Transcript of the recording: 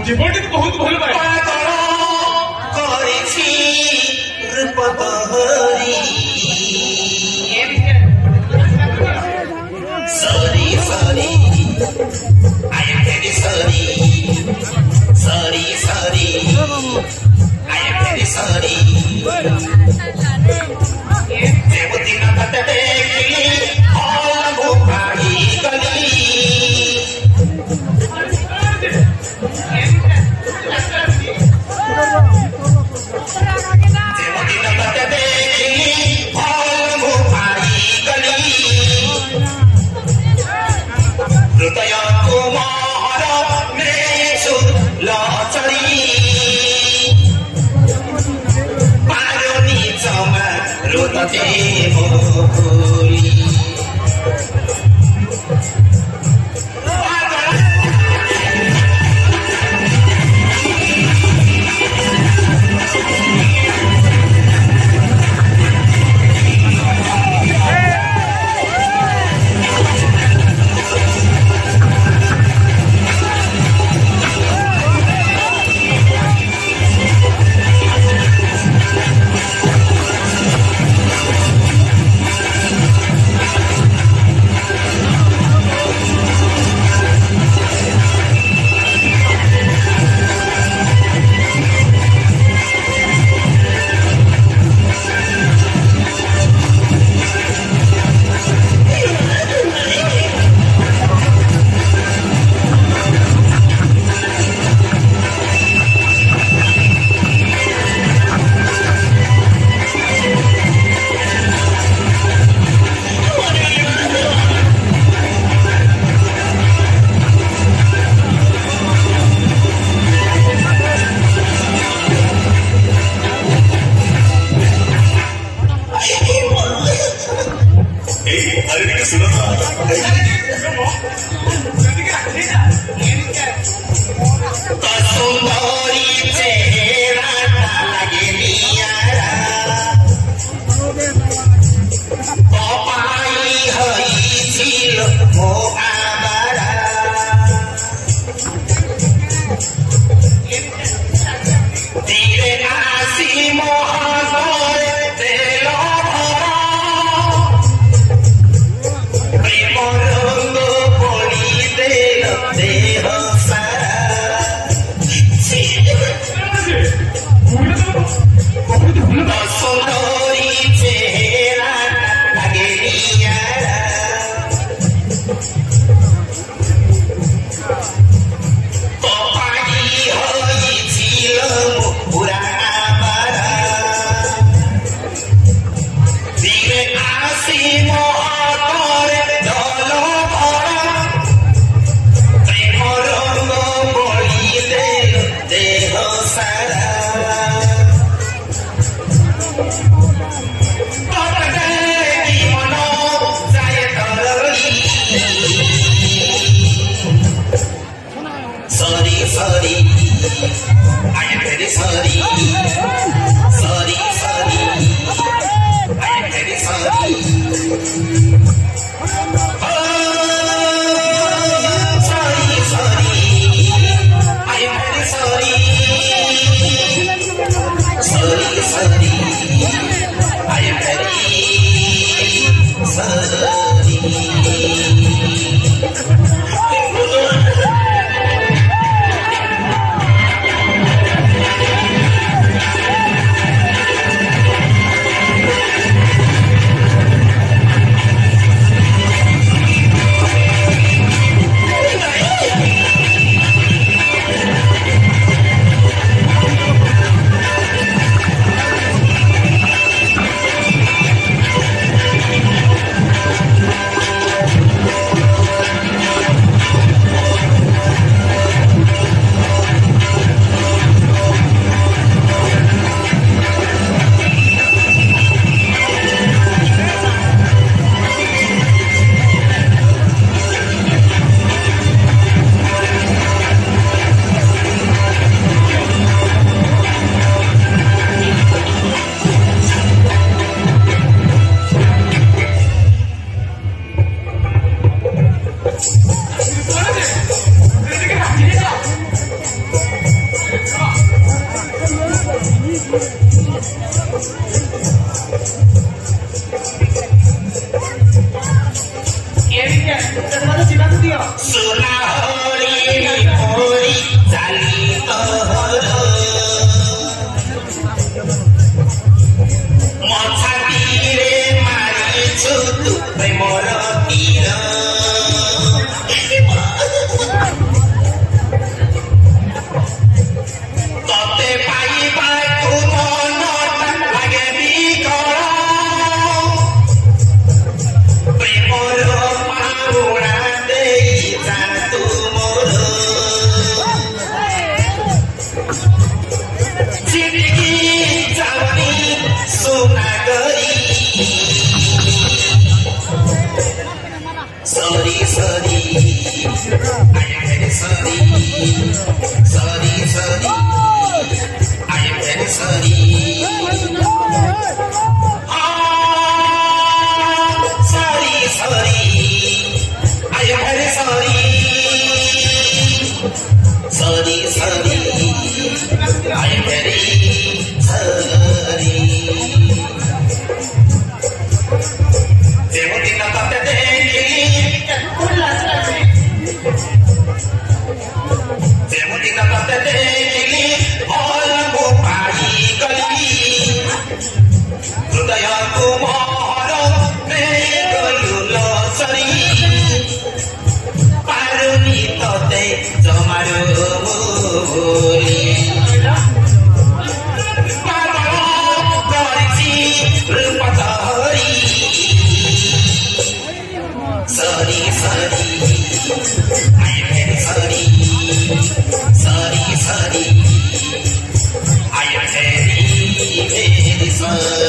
জীবনটি বহুত ভাল পায় sorry sorry I am very sorry sorry sorry I am very sorry Devti ना तटे all bhukari gali सुना होरी होरी चाली तोहर मछातीरे मारिछु तु प्रेमर तीर तते पाइबाकु मनटा लागे बिकल प्रेमर पाउना देई जा तु मोर चिटिकी चावनी सुना गरी Sorry, sorry, I am very sorry. Sorry, sorry, I am very sorry. Ah, sorry, sorry, I am very sorry. Sorry, sorry, I am very sorry. Devo din tate dekhi Devo din tate dekhi algu pai gali Hrudayaku mohara megayu losari Paruni tote jamaru muli Parvaro gorichi rupa dhari Sorry, sorry, I am very sorry. Sorry, sorry, I am very, very sorry.